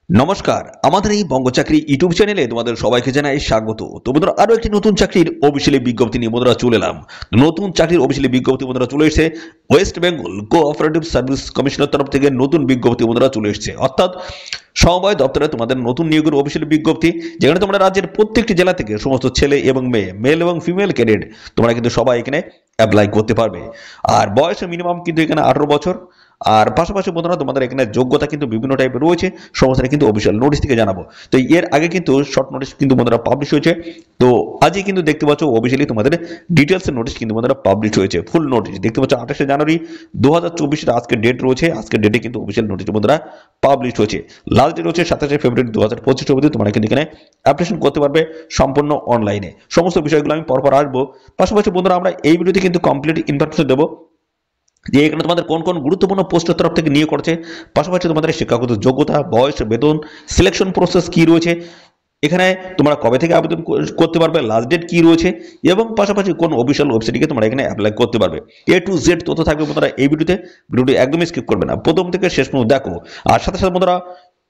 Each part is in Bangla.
নমস্কার, আমাদের এই বঙ্গ চাকরি ইউটিউব চ্যানেলে তোমাদের সবাইকে জানাই স্বাগত। তো বন্ধুরা, আরো একটি নতুন চাকরির অফিসিয়ালি বিজ্ঞপ্তি নিয়ে বন্ধুরা চলে এলাম। নতুন চাকরির অফিসিয়ালি বিজ্ঞপ্তি বন্ধুরা চলে এসেছে। ওয়েস্ট বেঙ্গল কোঅপারেটিভ সার্ভিস কমিশনের তরফ থেকে নতুন বিজ্ঞপ্তি বন্ধুরা চলে এসেছে, অর্থাৎ সমবায় দপ্তরে তোমাদের নতুন নিয়োগের অফিসিয়ালি বিজ্ঞপ্তি, যেখানে তোমরা রাজ্যের প্রত্যেকটি জেলা থেকে সমস্ত ছেলে এবং মেয়ে, মেল এবং ফিমেল ক্যাডেট তোমরা কিন্তু সবাই এখানে অ্যাপ্লাই করতে পারবে। আর বয়স মিনিমাম কিন্তু এখানে 18 বছর। আর পাশাপাশি বন্ধুরা, তোমাদের এখানে যোগ্যতা কিন্তু বিভিন্ন টাইপের রয়েছে, সমস্ত কিন্তু অফিসিয়াল নোটিশ থেকে জানাবো। তো এর আগে কিন্তু শর্ট নোটিশ কিন্তু বন্ধুরা পাবলিশ হয়েছে। তো আজই কিন্তু দেখতে পাচ্ছ অফিসিয়ালি তোমাদের ডিটেলসের নোটিশ কিন্তু বন্ধুরা পাবলিশ হয়েছে। ফুল নোটিশ দেখতে পাচ্ছ 28শে জানুয়ারি 2024 আজকে ডেট রয়েছে। আজকের ডেটে কিন্তু অফিসিয়াল নোটিশ বন্ধুরা পাবলিশ হয়েছে। লাস্ট ডেট হচ্ছে 27শে ফেব্রুয়ারি 2025 অবধি তোমরা কিন্তু এখানে অ্যাপ্লিকেশন করতে পারবে সম্পূর্ণ অনলাইনে। সমস্ত বিষয়গুলো আমি পরপর আসবো। পাশাপাশি বন্ধুরা, আমরা এই ভিডিওতে কিন্তু কমপ্লিট ইনফরমেশন দেবো যে এখানে তোমাদের কোন কোন গুরুত্বপূর্ণ পোস্টের তরফ থেকে নিয়োগ করছে, পাশাপাশি তোমাদের শিক্ষাগত যোগ্যতা, বয়স, বেতন, সিলেকশন প্রসেস কি রয়েছে, এখানে তোমরা কবে থেকে আবেদন করতে পারবে, লাস্ট ডেট কি রয়েছে, এবং পাশাপাশি কোন অফিসিয়াল ওয়েবসাইটে তোমরা এখানে অ্যাপ্লাই করতে পারবে। এ টু জেড তথ্য থাকবে বন্ধুরা এই ভিডিওটি একদমই স্কিপ করবে না, প্রথম থেকে শেষ পর্যন্ত দেখো। আর সাথে সাথে বন্ধুরা,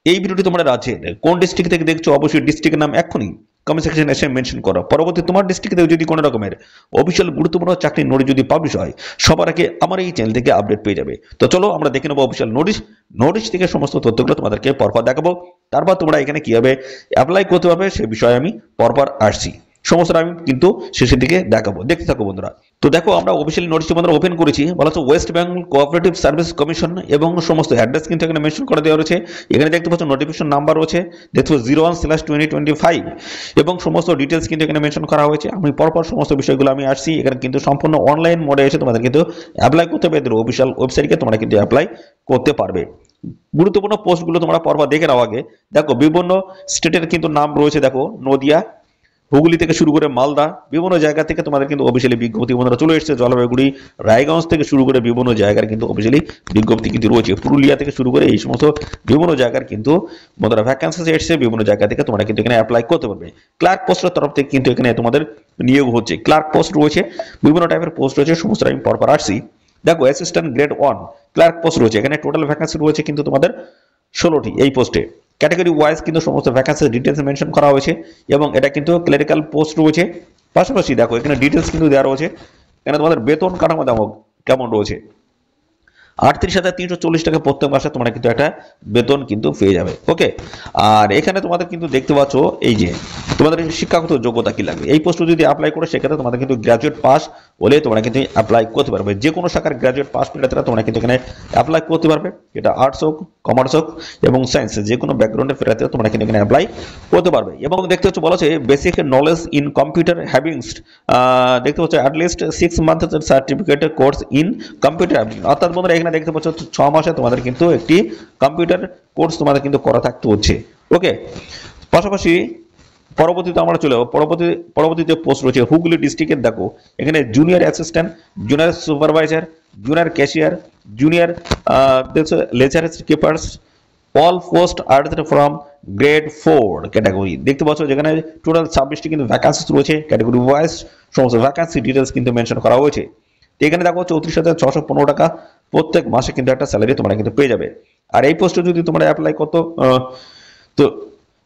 এই ভিডিওটি তোমরা রাজ্যের কোন ডিস্ট্রিক্ট থেকে দেখছো অবশ্যই ডিস্ট্রিক্টের নাম এখনই কমেন্ট সেকশনে এসে মেনশন করো। পরবর্তী তোমার ডিস্ট্রিক্টে যদি কোনো রকমের অফিসিয়াল গুরুত্বপূর্ণ চাকরির নোটিশ যদি পাবলিশ হয়, সবার আগে আমার এই চ্যানেল থেকে আপডেট পেয়ে যাবে। তো চলো আমরা দেখে নেবো অফিসিয়াল নোটিশ থেকে সমস্ত তথ্যগুলো তোমাদেরকে পরপর দেখাবো। তারপর তোমরা এখানে কিভাবে অ্যাপ্লাই করতে পারবে সে বিষয়ে আমি পরপর আসছি। সমস্যাটা আমি কিন্তু শেষের দিকে দেখাবো, দেখতে থাকো বন্ধুরা। তো দেখো, আমরা অফিসিয়ালি নোটিশটি বন্ধুরা ওপেন করেছি। বলা হচ্ছে West Bengal cooperative service commission, এবং সমস্ত অ্যাড্রেস কিন্তু এখানে মেনশন করে দেওয়া রয়েছে। এখানে দেখতে পাচ্ছ নোটিফিকেশন নাম্বার রয়েছে, দেখতে পাচ্ছ 01/2025, এবং সমস্ত ডিটেলস কিন্তু এখানে মেনশন করা হয়েছে। আমি পরপর সমস্ত বিষয়গুলো আমি আসছি। এখানে কিন্তু সম্পূর্ণ অনলাইন মোডে এসে তোমাদের কিন্তু অ্যাপ্লাই করতে হবে। এদের অফিসিয়াল ওয়েবসাইটে তোমরা কিন্তু অ্যাপ্লাই করতে পারবে। গুরুত্বপূর্ণ পোস্টগুলো তোমরা পরপর দেখে নাও। আগে দেখো, বিভিন্ন স্টেটের কিন্তু নাম রয়েছে। দেখো, নদিয়া, হুগলি থেকে শুরু করে মালদা, বিভিন্ন জায়গা থেকে তোমাদের কিন্তু অফিসিয়ালি বিজ্ঞপ্তি বন্ধুরা চলে এসেছে। জলপাইগুড়ি, রায়গঞ্জ থেকে শুরু করে বিভিন্ন জায়গার কিন্তু অফিসিয়ালি বিজ্ঞপ্তি কিন্তু রয়েছে। পুরুলিয়া থেকে শুরু করে এই সমস্ত বিভিন্ন জায়গার কিন্তু বন্ধুরা ভ্যাকান্সি এসেছে। বিভিন্ন জায়গা থেকে তোমরা কিন্তু এখানে অ্যাপ্লাই করতে পারবে। ক্লার্ক পোস্টের তরফ থেকে কিন্তু এখানে তোমাদের নিয়োগ হচ্ছে। ক্লার্ক পোস্ট রয়েছে, বিভিন্ন টাইপের পোস্ট রয়েছে, সমস্ত আমি পরপর আসছি। দেখো, অ্যাসিস্ট্যান্ট গ্রেড 1 ক্লার্ক পোস্ট রয়েছে। এখানে টোটাল ভ্যাকান্সি রয়েছে কিন্তু তোমাদের 16টি এই পোস্টে। ক্যাটাগরি ওয়াইজ কিন্তু সমস্ত ভ্যাকান্সির ডিটেলস মেনশন করা হয়েছে, এবং এটা কিন্তু ক্লেরিক্যাল পোস্ট রয়েছে। পাশাপাশি দেখো, এখানে ডিটেলস কিন্তু দেওয়া রয়েছে। এখানে তোমাদের বেতন কাঠামো কেমন রয়েছে। 38,340 টাকা প্রত্যেক মাসে তোমরা কিন্তু একটা বেতন কিন্তু পেয়ে যাবে। ওকে, আর এখানে তোমাদের কিন্তু দেখতে পাচ্ছ এই যে তোমাদের শিক্ষাগত যোগ্যতা কি লাগবে। এই পোস্টে যদি অ্যাপ্লাই করে সেক্ষেত্রে তোমাদের কিন্তু গ্র্যাজুয়েট পাস হলে তোমরা কিন্তু অ্যাপ্লাই করতে পারবে। যে কোনো শাখার গ্র্যাজুয়েট পাস পেলে তোমরা কিন্তু এখানে অ্যাপ্লাই করতে পারবে। এটা আর্টস হোক, কমার্স হোক এবং সায়েন্স, যে কোনো ব্যাকগ্রাউন্ডের ফেরাতে তোমরা কিন্তু এখানে অ্যাপ্লাই করতে পারবে। এবং দেখতে হচ্ছে বলা হচ্ছে বেসিক নলেজ ইন কম্পিউটার হ্যাভিংস, দেখতে পাচ্ছ at least 6 months certificate course in computer. অর্থাৎ বন্ধুরা, এখানে দেখতে পাচ্ছ 6 মাসে তোমাদের কিন্তু একটি কম্পিউটার কোর্স তোমাদের কিন্তু করা থাকতে হচ্ছে। ওকে, পাশাপাশি পরবর্তীতে আমরা চলে যাবো। পরবর্তীতে পোস্ট রয়েছে হুগলি ডিস্ট্রিক্টের। দেখো, এখানে junior assistant, junior supervisor, junior cashier, junior ledger keepers, all post are from grade 4 category. দেখতে পাচ্ছ যেখানে টোটাল 26টি কিন্তু ভ্যাকান্সি রয়েছে। ক্যাটাগরি ওয়াইজ সমস্ত ভ্যাকান্সি ডিটেলস কিন্তু মেনশন করা হয়েছে। তো এখানে দেখো 34,615 টাকা প্রত্যেক মাসে কিন্তু একটা স্যালারি তোমরা কিন্তু পেয়ে যাবে। আর এই পোস্টে যদি তোমরা অ্যাপ্লাই করতো, তো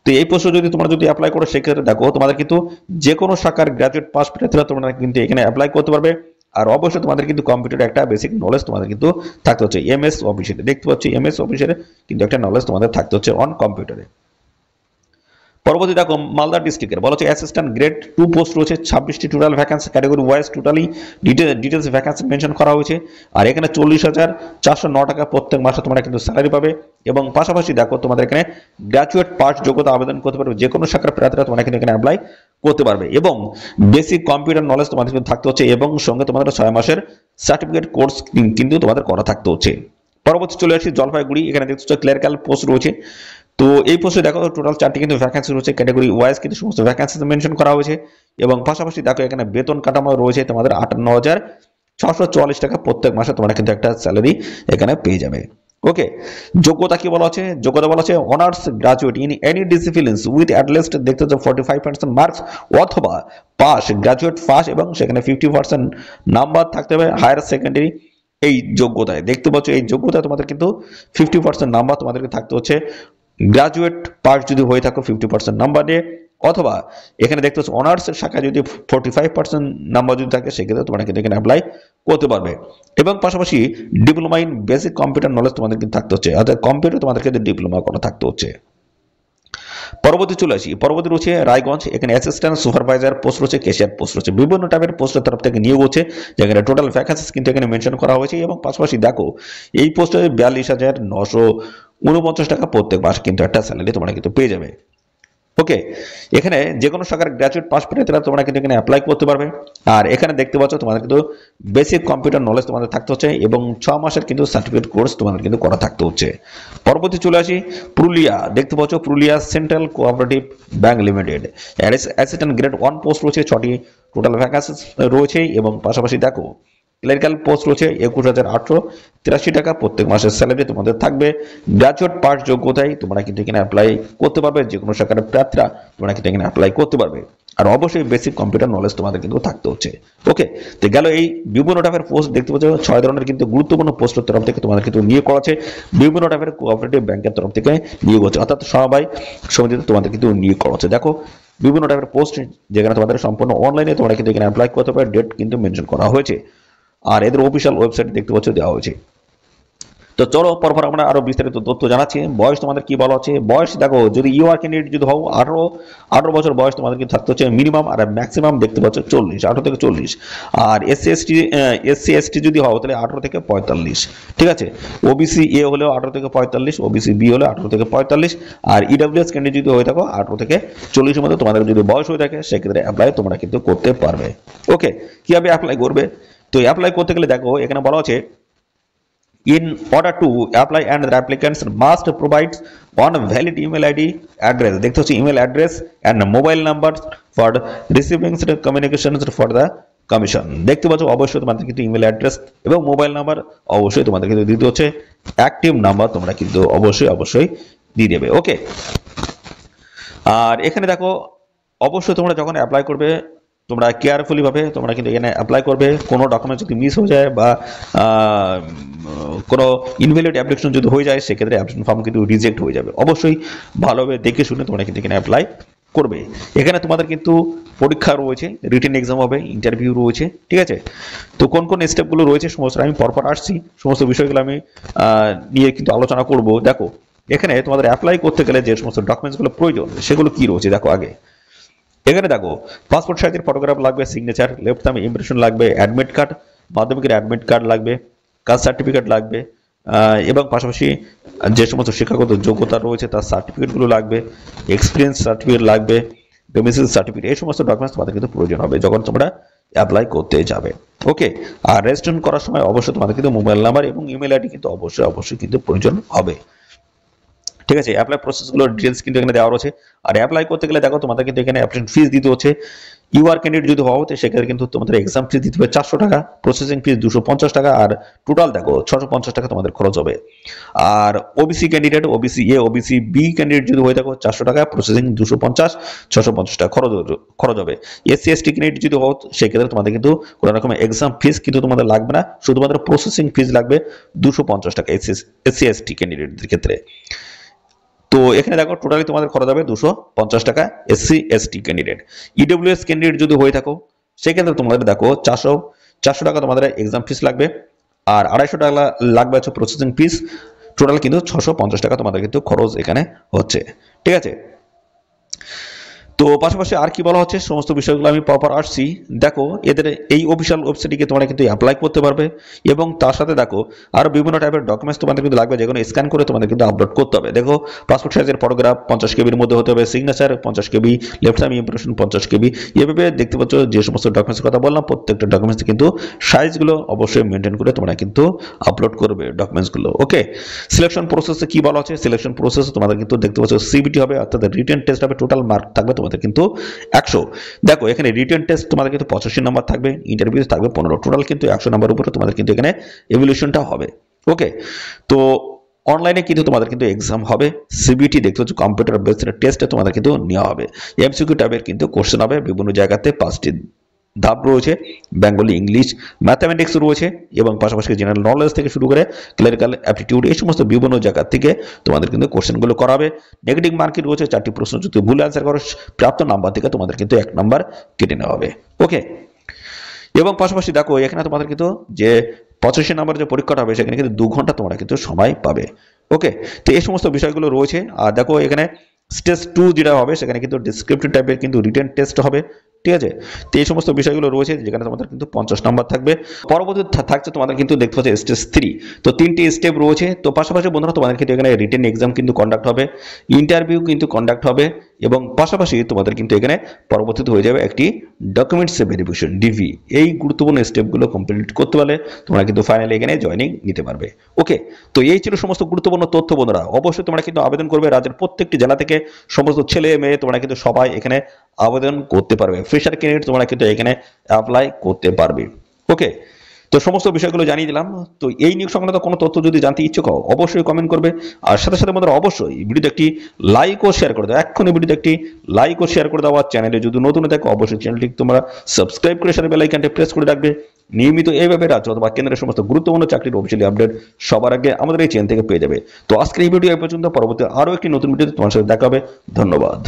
তো এই পোস্টে যদি তোমরা অ্যাপ্লাই করো সেক্ষেত্রে দেখো তোমাদের কিন্তু যে কোনো শাখার গ্র্যাজুয়েট পাস পেলে তোমরা কিন্তু এখানে অ্যাপ্লাই করতে পারবে। আর অবশ্যই তোমাদের কিন্তু কম্পিউটার একটা বেসিক নলেজ তোমাদের কিন্তু থাকতে হচ্ছে। এমএস অফিসে দেখতে পাচ্ছি, এমএস অফিসের কিন্তু একটা নলেজ তোমাদের থাকতে হচ্ছে অন কম্পিউটারে। পরবর্তী দেখো, মালদা ডিস্ট্রিক্টের বলা হচ্ছে অ্যাসিস্ট্যান্ট গ্রেড 2 পোস্ট রয়েছে। 26টি total vacancy, category wise totally details vacancy mention করা হয়েছে। আর এখানে 40,409 টাকা প্রত্যেক মাসে তোমরা কিন্তু স্যালারি পাবে। এবং পাশাপাশি দেখো, তোমাদের এখানে গ্র্যাজুয়েট পাস যোগ্যতা আবেদন করতে পারবে। যে কোনো শাখার প্রার্থীরা তোমরা কিন্তু এখানে অ্যাপ্লাই করতে পারবে। এবং বেসিক কম্পিউটার নলেজ তোমাদের কিন্তু থাকতে হচ্ছে, এবং সঙ্গে তোমাদের 6 মাসের সার্টিফিকেট কোর্স কিন্তু তোমাদের করা থাকতে হচ্ছে। পরবর্তী চলে আসি জলপাইগুড়ি। এখানে দেখতে ক্লেরিক্যাল পোস্ট রয়েছে। তো এই পোস্টে দেখো টোটাল 4টি কিন্তু ভ্যাকান্সি রয়েছে। ক্যাটাগরি ওয়াইজ কিন্তু সমস্ত ভ্যাকান্সি মেনশন করা হয়েছে। এবং পাশাপাশি দেখো, এখানে বেতন কাঠামো রয়েছে তোমাদের 58,644 টাকা প্রত্যেক মাসে তোমরা কিন্তু একটা স্যালারি এখানে পেয়ে যাবে। ওকে, যোগ্যতা কি বলা আছে? যোগ্যতা বলা আছে honours graduate in any disciplines with at least দেখতে হচ্ছে 45% মার্কস, অথবা পাস, গ্রাজুয়েট পাস, এবং সেখানে 50% নাম্বার থাকতে হবে হায়ার সেকেন্ডারি। এই যোগ্যতায় দেখতে পাচ্ছ, এই যোগ্যতায় তোমাদের কিন্তু 50% নাম্বার তোমাদেরকে থাকতে হচ্ছে গ্রাজুয়েট পাস যদি হয়ে থাকো 50% নাম্বার নিয়ে, অথবা এখানে দেখতে পাচ্ছ অনার্সের শাখায় যদি 45% নাম্বার যদি থাকে সেক্ষেত্রে তোমরা কিন্তু এখানে অ্যাপ্লাই করতে পারবে। এবং পাশাপাশি diploma in basic computer knowledge তোমাদের কিন্তু থাকতে হচ্ছে, অর্থাৎ কম্পিউটার তোমাদের কিন্তু ডিপ্লোমা করা থাকতে হচ্ছে। পরবর্তী চলে আসি, পরবর্তী রয়েছে রায়গঞ্জ, এখানে অ্যাসিস্ট্যান্ট সুপারভাইজার পোস্ট রয়েছে, ক্যাশিয়ার পোস্ট রয়েছে, বিভিন্ন টাইপের পোস্টের তরফ থেকে নিয়োগ হচ্ছে, যেখানে টোটাল ভ্যাকেন্সিস কিন্তু এখানে মেনশন করা হয়েছে। এবং পাশাপাশি দেখো এই পোস্টে 42,949 টাকা প্রত্যেক মাস কিন্তু একটা স্যালারি তোমরা কিন্তু পেয়ে যাবে। ওকে, এখানে যে কোনো শাখার গ্র্যাজুয়েট পাস পেতে তোমরা কিন্তু এখানে অ্যাপ্লাই করতে পারবে। আর এখানে দেখতে পাচ্ছ তোমাদের কিন্তু বেসিক কম্পিউটার নলেজ তোমাদের থাকতে হচ্ছে এবং 6 মাসের কিন্তু সার্টিফিকেট কোর্স তোমাদের কিন্তু করা থাকতে হচ্ছে। পরবর্তী চলে আসি পুরুলিয়া, দেখতে পাচ্ছ Purulia central cooperative bank limited, assistant grade 1 post রয়েছে, 6টি টোটাল ভ্যাকেন্সি রয়েছে। এবং পাশাপাশি দেখো ক্লেরিক্যাল পোস্ট রয়েছে 21,883 টাকা প্রত্যেক মাসের স্যালারি তোমাদের থাকবে। গ্রাজুয়েট পাস যোগ্যতায় তোমরা কিন্তু এখানে অ্যাপ্লাই করতে পারবে, যে কোনো শাখার প্রার্থীরা তোমরা কিন্তু এখানে অ্যাপ্লাই করতে পারবে। আর অবশ্যই বেসিক কম্পিউটার নলেজ তোমাদের কিন্তু থাকতে হচ্ছে। ওকে, তো গেল এই বিভিন্ন টাইপের পোস্ট দেখতে পাচ্ছ 6 ধরনের কিন্তু গুরুত্বপূর্ণ পোস্টের তরফ থেকে তোমাদের কিন্তু নিয়োগ করা আছে, বিভিন্ন টাইপের কোঅপারেটিভ ব্যাংকের তরফ থেকে নিয়োগ হচ্ছে, অর্থাৎ সবাই সমিতিতে তোমাদের কিন্তু নিয়োগ করা হচ্ছে। দেখো বিভিন্ন টাইপের পোস্ট যেখানে তোমাদের সম্পূর্ণ অনলাইনে তোমরা কিন্তু এখানে অ্যাপ্লাই করতে পারবে, ডেট কিন্তু মেনশন করা হয়েছে। আর এদের অফিসিয়াল ওয়েবসাইট দেখতে পাচ্ছ দেওয়া হয়েছে। তো চলো পরপর আমরা আরো বিস্তারিত তথ্য জানাচ্ছি। বয়স তোমাদের কি বলা হচ্ছে, বয়স দেখো যদি ইউআর ক্যান্ডিডেট যদি হও 18 বছর বয়স তোমাদের কিন্তু থাকতে হচ্ছে মিনিমাম, আর ম্যাক্সিমাম দেখতে পাচ্ছ 18 থেকে 40। আর এসসি এসটি যদি হও তাহলে 18 থেকে 45, ঠিক আছে। ওবিসি এ হলেও 18 থেকে 45, ওবিসি বি হলে 18 থেকে 45। আর ইডব্লিউএস ক্যান্ডিডেট যদি হয়ে থাকো 18 থেকে 40-এর মধ্যে তোমাদের যদি বয়স হয়ে থাকে সেক্ষেত্রে অ্যাপ্লাই তোমরা কিন্তু করতে পারবে। ওকে, কিভাবে অ্যাপ্লাই করবে, তো অ্যাপ্লাই করতে গেলে দেখো এখানে বলা আছে in order to apply and the applicants must provide one valid email id address, দেখতে হচ্ছে email address and mobile number for receiving communications for the commission। দেখতে পাচ্ছ অবশ্যই তোমাদের কিন্তু ইমেল অ্যাড্রেস এবং মোবাইল নাম্বার অবশ্যই তোমাদের কিন্তু দিতে হচ্ছে, অ্যাক্টিভ নাম্বার তোমরা কিন্তু অবশ্যই দিয়ে দেবে। ওকে, আর এখানে দেখো অবশ্যই তোমরা যখন অ্যাপ্লাই করবে তোমরা কেয়ারফুলি ভাবে তোমরা কিন্তু এখানে অ্যাপ্লাই করবে। কোনো ডকুমেন্ট যদি মিস হয়ে যায় বা কোনো ইনভ্যালিড অ্যাপ্লিকেশন যদি হয়ে যায় সেক্ষেত্রে অ্যাপ্লিকেশন ফর্ম কিন্তু রিজেক্ট হয়ে যাবে। অবশ্যই ভালোভাবে দেখে শুনে তোমরা কিন্তু এখানে অ্যাপ্লাই করবে। এখানে তোমাদের কিন্তু পরীক্ষা রয়েছে, রিটেন এক্সাম হবে, ইন্টারভিউ রয়েছে, ঠিক আছে। তো কোন কোন স্টেপগুলো রয়েছে সমস্ত আমি পরপর আসছি, সমস্ত বিষয়গুলো আমি নিয়ে কিন্তু আলোচনা করব। দেখো এখানে তোমাদের অ্যাপ্লাই করতে গেলে যে সমস্ত ডকুমেন্টসগুলো প্রয়োজন সেগুলো কি রয়েছে দেখো আগে। এখানে দেখো পাসপোর্ট সাইজের ফটোগ্রাফ লাগবে, সিগনেচার, লেফট থাম্ব ইমপ্রেশন লাগবে, অ্যাডমিট কার্ড, মাধ্যমিকের অ্যাডমিট কার্ড লাগবে, কাস্ট সার্টিফিকেট লাগবে, এবং পাশাপাশি যে সমস্ত শিক্ষাগত যোগ্যতা রয়েছে তার সার্টিফিকেটগুলো লাগবে, এক্সপিরিয়েন্স সার্টিফিকেট লাগবে, ডোমিসাইল সার্টিফিকেট, এই সমস্ত ডকুমেন্টস তোমাদের কিন্তু প্রয়োজন হবে যখন তোমরা অ্যাপ্লাই করতে যাবে। ওকে, আর রেজিস্ট্রেশন করার সময় অবশ্যই তোমাদের কিন্তু মোবাইল নাম্বার এবং ইমেল আইডি কিন্তু অবশ্যই কিন্তু প্রয়োজন হবে, ঠিক আছে। অ্যাপ্লাই প্রসেসগুলোর ডিটেলস কিন্তু এখানে দেওয়া রয়েছে। আর অ্যাপ্লাই করতে গেলে দেখো তোমাদের কিন্তু এখানে অ্যাপ্লিকেশন ফিস দিতে হচ্ছে। ইউআর ক্যান্ডিডেট যদি হও তো সেক্ষেত্রে কিন্তু তোমাদের এক্সাম ফিস দিতে হবে 400 টাকা, প্রসেসিং ফিস 250 টাকা, আর টোটাল দেখো 650 টাকা তোমাদের খরচ হবে। আর OBC candidate, OBC A, OBC B candidate যদি হয়ে থাকো 400 টাকা, প্রসেসিং 250, 650 টাকা খরচ হবে। এসসি এসটি ক্যান্ডিডেট যদি হও সেক্ষেত্রে তোমাদের কিন্তু কোনো রকমের এক্সাম ফিস কিন্তু তোমাদের লাগবে না, শুধুমাত্র প্রসেসিং ফিস লাগবে 250 টাকা এসসি এসটি ক্যান্ডিডেটদের ক্ষেত্রে। তো এখানে দেখো টোটালি তোমাদের খরচ হবে 250 টাকা SC ST candidate. EWS candidate যদি হয়ে থাকো সেক্ষেত্রে তোমাদের দেখো 400 টাকা তোমাদের এক্সাম ফিস লাগবে, আর 250 টাকা লাগবে হচ্ছে প্রসেসিং ফিস। টোটাল কিন্তু 650 টাকা তোমাদের কিন্তু খরচ এখানে হচ্ছে, ঠিক আছে। তো পাশাপাশি আর কি বলা হচ্ছে সমস্ত বিষয়গুলো আমি প্রপার আসছি। দেখো এদের এই অফিসিয়াল ওয়েবসাইটে তোমরা কিন্তু অ্যাপ্লাই করতে পারবে, এবং তার সাথে দেখো আরো বিভিন্ন টাইপের ডকুমেন্টস তোমাদের কিন্তু লাগবে, যেগুলো স্ক্যান করে তোমাদের কিন্তু আপলোড করতে হবে। দেখো পাসপোর্ট সাইজের ফটোগ্রাফ 50 কেবির মধ্যে হতে হবে, সিগনেচার 50 কেবি, লেফট থাম্ব ইমপ্রেশন 50 কেবি। এভাবে দেখতে পাচ্ছ যে সমস্ত ডকুমেন্টসের কথা বললাম প্রত্যেকটা ডকুমেন্টস কিন্তু সাইজগুলো অবশ্যই মেনটেন করে তোমরা কিন্তু আপলোড করবে ডকুমেন্টসগুলো। ওকে, সিলেকশন প্রসেসে কি বলা হচ্ছে, সিলেকশন প্রসেস তোমাদের কিন্তু দেখতে পাচ্ছ সিবিটি হবে, অর্থাৎ রিটেন টেস্ট হবে, টোটাল মার্ক থাকবে তোমাদের কিন্তু 100। দেখো এখানে রিটেন টেস্ট তোমাদের কিন্তু 85 নাম্বার থাকবে, ইন্টারভিউ থাকবে 15, টোটাল কিন্তু 100 নাম্বার উপরে তোমাদের কিন্তু এখানে এভ্যালুয়েশনটা হবে। ওকে, তো অনলাইনে কিন্তু তোমাদের কিন্তু এক্সাম হবে, সিবিটি দেখতে হচ্ছে কম্পিউটার বেসড টেস্টে তোমাদের কিন্তু নেওয়া হবে, এমসিকিউ টাইপের কিন্তু কোশ্চেন হবে বিভিন্ন জায়গাতে 5টি ধাপ রয়েছে, বেঙ্গলি, ইংলিশ, ম্যাথামেটিক্স রয়েছে এবং পাশাপাশি জেনারেল নলেজ থেকে শুরু করে ক্লারিক্যাল অ্যাপটিটিউড এই সমস্ত বিভিন্ন জায়গা থেকে তোমাদের কিন্তু কোশ্চেনগুলো করাবে। নেগেটিভ মার্কিং রয়েছে 4টি প্রশ্ন যদি ভুল অ্যান্সার করো প্রাপ্ত নাম্বার থেকে তোমাদের কিন্তু 1 নাম্বার কেটে নেওয়া হবে। ওকে, এবং পাশাপাশি দেখো এখানে তোমাদের কিন্তু যে 85 নাম্বার যে পরীক্ষাটা হবে সেখানে কিন্তু 2 ঘন্টা তোমরা কিন্তু সময় পাবে। ওকে, তো এই সমস্ত বিষয়গুলো রয়েছে। আর দেখো এখানে স্টেজ 2 যেটা হবে সেখানে কিন্তু ডিসক্রিপটিভ টাইপের কিন্তু রিটেন টেস্ট হবে, ঠিক আছে। তো এই সমস্ত বিষয়গুলো রয়েছে যেখানে তোমাদের কিন্তু 50 নাম্বার থাকবে। পরবর্তী থাকছে তোমাদের কিন্তু দেখতে পাচ্ছ স্টেজ 3। তো 3টি স্টেপ রয়েছে। তো পাশাপাশি বন্ধুরা তোমাদের কিন্তু এখানে রিটেন এক্সাম কিন্তু কন্ডাক্ট হবে, ইন্টারভিউ কিন্তু কন্ডাক্ট হবে এবং পাশাপাশি তোমাদের কিন্তু এখানে পরবর্তীতে হয়ে যাবে একটি ডকুমেন্টস ভেরিফিকেশন ডিভি। এই গুরুত্বপূর্ণ স্টেপগুলো কমপ্লিট করতে পারলে তোমরা কিন্তু ফাইনালি এখানে জয়েনিং নিতে পারবে। ওকে, তো এই ছিল সমস্ত গুরুত্বপূর্ণ তথ্য বন্ধুরা। অবশ্যই তোমরা কিন্তু আবেদন করবে, রাজ্যের প্রত্যেকটি জেলা থেকে সমস্ত ছেলে মেয়ে তোমরা কিন্তু সবাই এখানে আবেদন করতে পারবে। ফ্রেশার ক্যান্ডিডেট তোমরা কিন্তু এখানে অ্যাপ্লাই করতে পারবে। ওকে, তো সমস্ত বিষয়গুলো জানিয়ে দিলাম। তো এই নিয়োগ সংক্রান্ত কোনো তথ্য যদি জানতে ইচ্ছুক হও অবশ্যই কমেন্ট করবে। আর সাথে সাথে বন্ধুরা অবশ্যই ভিডিওতে একটি লাইক ও শেয়ার করে দাও। এক্ষুনি ভিডিওতে একটি লাইক ও শেয়ার করে দাও। আর চ্যানেলে যদি নতুন থাকো অবশ্যই চ্যানেলটি তোমরা সাবস্ক্রাইব করে সাথে বেল আইকনটি প্রেস করে রাখবে। নিয়মিত এইভাবে রাজ্য অথবা কেন্দ্রের সমস্ত গুরুত্বপূর্ণ চাকরির অফিসিয়ালি আপডেট সবার আগে আমাদের এই চ্যানেল থেকে পেয়ে যাবে। তো আজকের এই ভিডিও এই পর্যন্ত, পরবর্তী আরও একটি নতুন ভিডিওতে তোমার সাথে দেখা হবে। ধন্যবাদ।